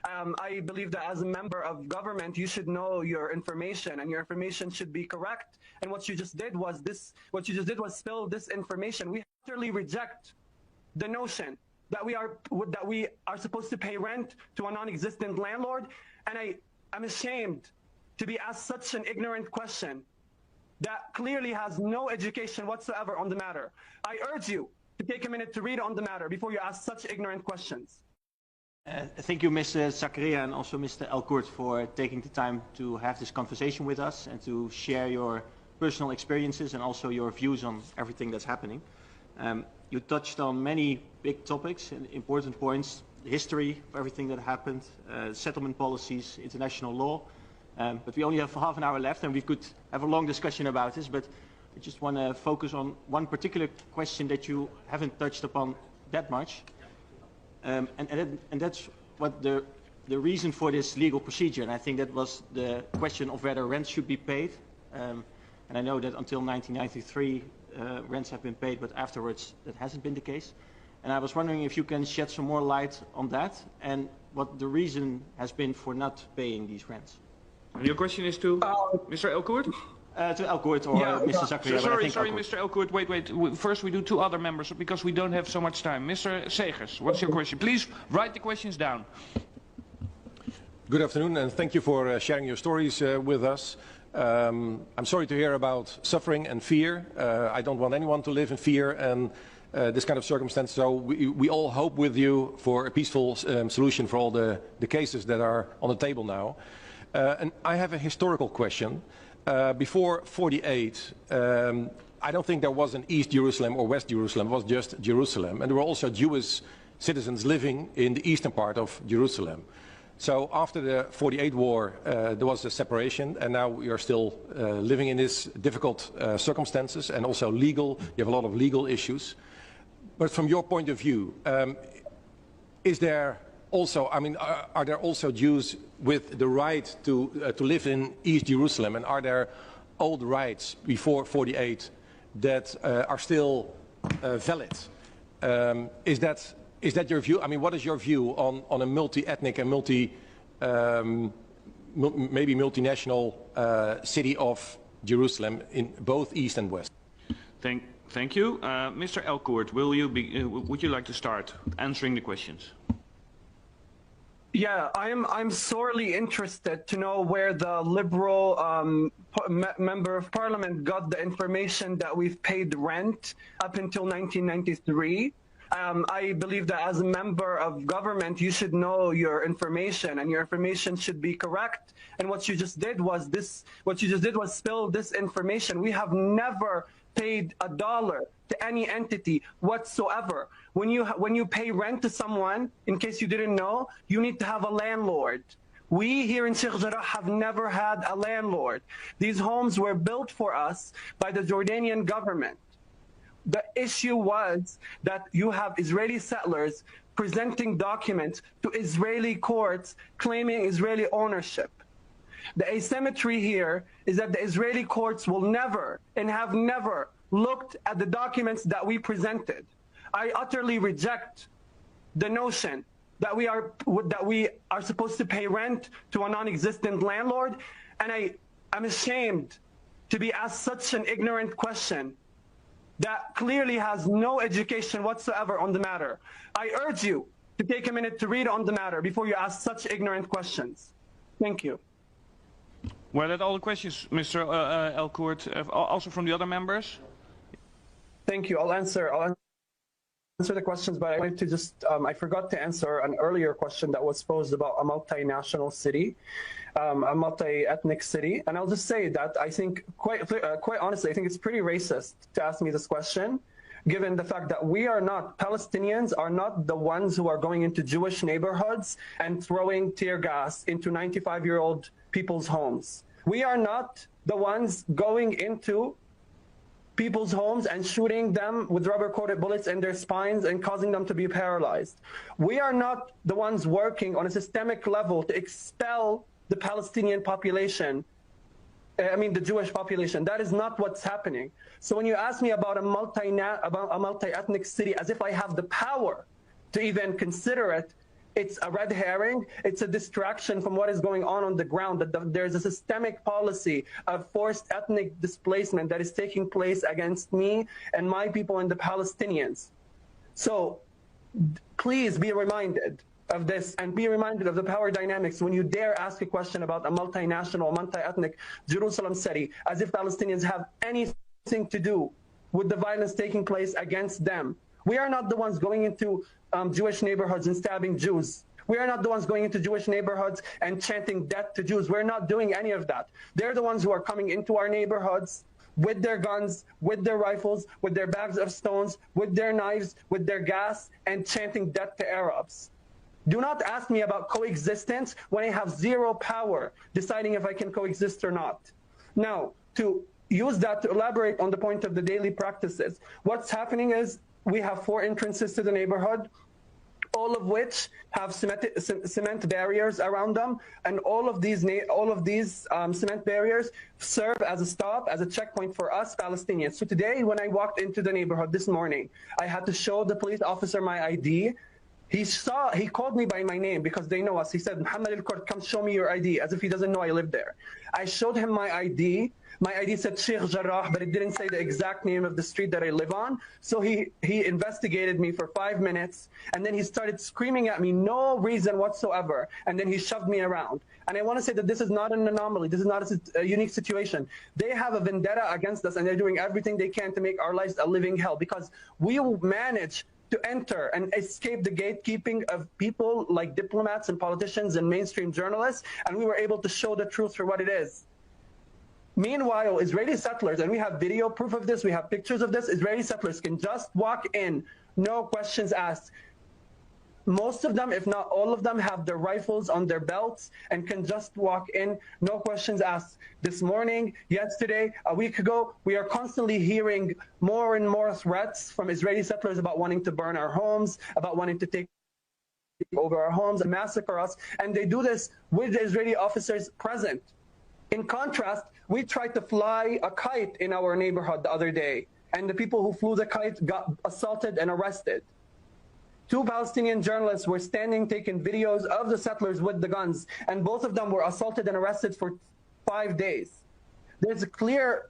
I believe that as a member of government, you should know your information, and your information should be correct. And what you just did was spill this information. We utterly reject the notion that we are supposed to pay rent to a non-existent landlord. And I'm ashamed to be asked such an ignorant question that clearly has no education whatsoever on the matter. I urge you to take a minute to read on the matter before you ask such ignorant questions. Thank you, Mr. Zakaria, and also Mr. Elkourt, for taking the time to have this conversation with us and to share your personal experiences and also your views on everything that's happening. You touched on many big topics and important points: the history of everything that happened, settlement policies, international law. But we only have half an hour left, and we could have a long discussion about this, but I just want to focus on one particular question that you haven't touched upon that much. And that's what the reason for this legal procedure. And I think that was the question of whether rents should be paid. And I know that until 1993, rents have been paid, but afterwards that hasn't been the case. And I was wondering if you can shed some more light on that and what the reason has been for not paying these rents. And your question is to Mr. Elkourt? To Elkourt or Mr. Zakaria. Sorry, Mr. Elkourt. Wait. First, we do two other members because we don't have so much time. Mr. Segers, what's your question? Please write the questions down. Good afternoon, and thank you for sharing your stories with us. I'm sorry to hear about suffering and fear. I don't want anyone to live in fear and this kind of circumstance. So we all hope with you for a peaceful solution for all the cases that are on the table now. And I have a historical question. Before 48, I don't think there was an East Jerusalem or West Jerusalem. It was just Jerusalem. And there were also Jewish citizens living in the eastern part of Jerusalem. So after the 48 war, there was a separation, and now we are still living in these difficult circumstances, and also legal. You have a lot of legal issues. But from your point of view, is there also, I mean, are there also Jews with the right to live in East Jerusalem, and are there old rights before 48 that are still valid? Is that your view? I mean, what is your view on a multi-ethnic and maybe multinational city of Jerusalem in both East and West? Thank you. Mr. Elkourt, would you like to start answering the questions? Yeah, I'm sorely interested to know where the Liberal member of Parliament got the information that we've paid rent up until 1993. I believe that as a member of government, you should know your information, and your information should be correct. And what you just did was spill this information. We have never paid a dollar to any entity whatsoever. When you pay rent to someone, in case you didn't know, you need to have a landlord. We here in Sheikh Jarrah have never had a landlord. These homes were built for us by the Jordanian government. The issue was that you have Israeli settlers presenting documents to Israeli courts claiming Israeli ownership. The asymmetry here is that the Israeli courts will never and have never looked at the documents that we presented. I utterly reject the notion that we are supposed to pay rent to a non-existent landlord, and I'm ashamed to be asked such an ignorant question that clearly has no education whatsoever on the matter. I urge you to take a minute to read on the matter before you ask such ignorant questions. Thank you. Were that all the questions, Mr. Elkourt, also from the other members? Thank you. I'll answer the questions, but I wanted to just, I forgot to answer an earlier question that was posed about a multinational city, a multi-ethnic city. And I'll just say that I think, quite honestly, I think it's pretty racist to ask me this question, given the fact that Palestinians are not the ones who are going into Jewish neighborhoods and throwing tear gas into 95-year-old people's homes. We are not the ones going into people's homes and shooting them with rubber-coated bullets in their spines and causing them to be paralyzed. We are not the ones working on a systemic level to expel the Palestinian population, the Jewish population. That is not what's happening. So when you ask me about a multi-ethnic city, as if I have the power to even consider it, It's a red herring. It's a distraction from what is going on the ground. That there's a systemic policy of forced ethnic displacement that is taking place against me and my people and the Palestinians. So please be reminded of this and be reminded of the power dynamics when you dare ask a question about a multinational, multi-ethnic Jerusalem city, as if Palestinians have anything to do with the violence taking place against them. We are not the ones going into Jewish neighborhoods and stabbing Jews. We are not the ones going into Jewish neighborhoods and chanting death to Jews. We're not doing any of that. They're the ones who are coming into our neighborhoods with their guns, with their rifles, with their bags of stones, with their knives, with their gas, and chanting death to Arabs. Do not ask me about coexistence when I have zero power deciding if I can coexist or not. Now, to use that to elaborate on the point of the daily practices, what's happening is we have 4 entrances to the neighborhood, all of which have cement barriers around them, and all of these cement barriers serve as a stop, as a checkpoint for us Palestinians. So today, when I walked into the neighborhood this morning, I had to show the police officer my ID. He called me by my name because they know us. He said, Muhammad al-Kurd, come show me your ID, as if he doesn't know I live there. I showed him my ID. My ID said Sheikh Jarrah, but it didn't say the exact name of the street that I live on. So he investigated me for 5 minutes, and then he started screaming at me, no reason whatsoever, and then he shoved me around. And I want to say that this is not an anomaly. This is not a unique situation. They have a vendetta against us, and they're doing everything they can to make our lives a living hell, because we will manage to enter and escape the gatekeeping of people like diplomats and politicians and mainstream journalists, and we were able to show the truth for what it is. Meanwhile, Israeli settlers, and we have video proof of this, we have pictures of this, Israeli settlers can just walk in, no questions asked. Most of them, if not all of them, have their rifles on their belts and can just walk in, no questions asked. This morning, yesterday, a week ago, we are constantly hearing more and more threats from Israeli settlers about wanting to burn our homes, about wanting to take over our homes and massacre us, and they do this with the Israeli officers present. In contrast, we tried to fly a kite in our neighborhood the other day, and the people who flew the kite got assaulted and arrested. 2 Palestinian journalists were standing taking videos of the settlers with the guns, and both of them were assaulted and arrested for 5 days. There's a clear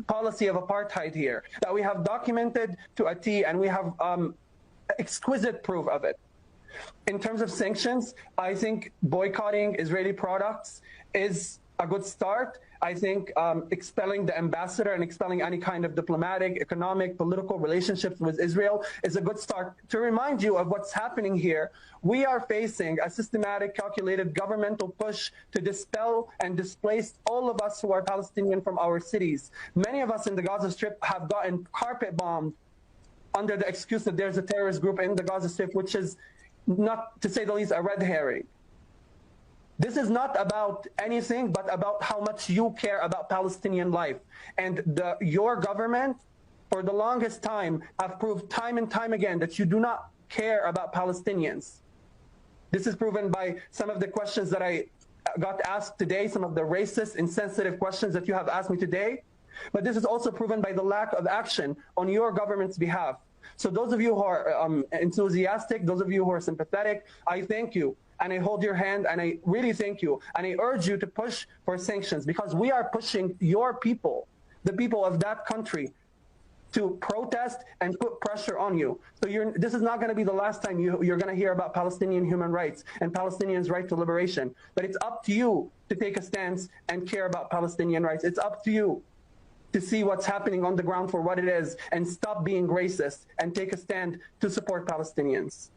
policy of apartheid here that we have documented to a T, and we have exquisite proof of it. In terms of sanctions, I think boycotting Israeli products is a good start. I think expelling the ambassador and expelling any kind of diplomatic, economic, political relationships with Israel is a good start. To remind you of what's happening here, we are facing a systematic, calculated governmental push to dispel and displace all of us who are Palestinian from our cities. Many of us in the Gaza Strip have gotten carpet bombed under the excuse that there's a terrorist group in the Gaza Strip, which is, not to say the least, a red herring. This is not about anything but about how much you care about Palestinian life. And your government, for the longest time, have proved time and time again that you do not care about Palestinians. This is proven by some of the questions that I got asked today, some of the racist, insensitive questions that you have asked me today. But this is also proven by the lack of action on your government's behalf. So those of you who are enthusiastic, those of you who are sympathetic, I thank you. And I hold your hand, and I really thank you. And I urge you to push for sanctions, because we are pushing your people, the people of that country, to protest and put pressure on you. So this is not going to be the last time you're going to hear about Palestinian human rights and Palestinians' right to liberation. But it's up to you to take a stance and care about Palestinian rights. It's up to you to see what's happening on the ground for what it is and stop being racist and take a stand to support Palestinians.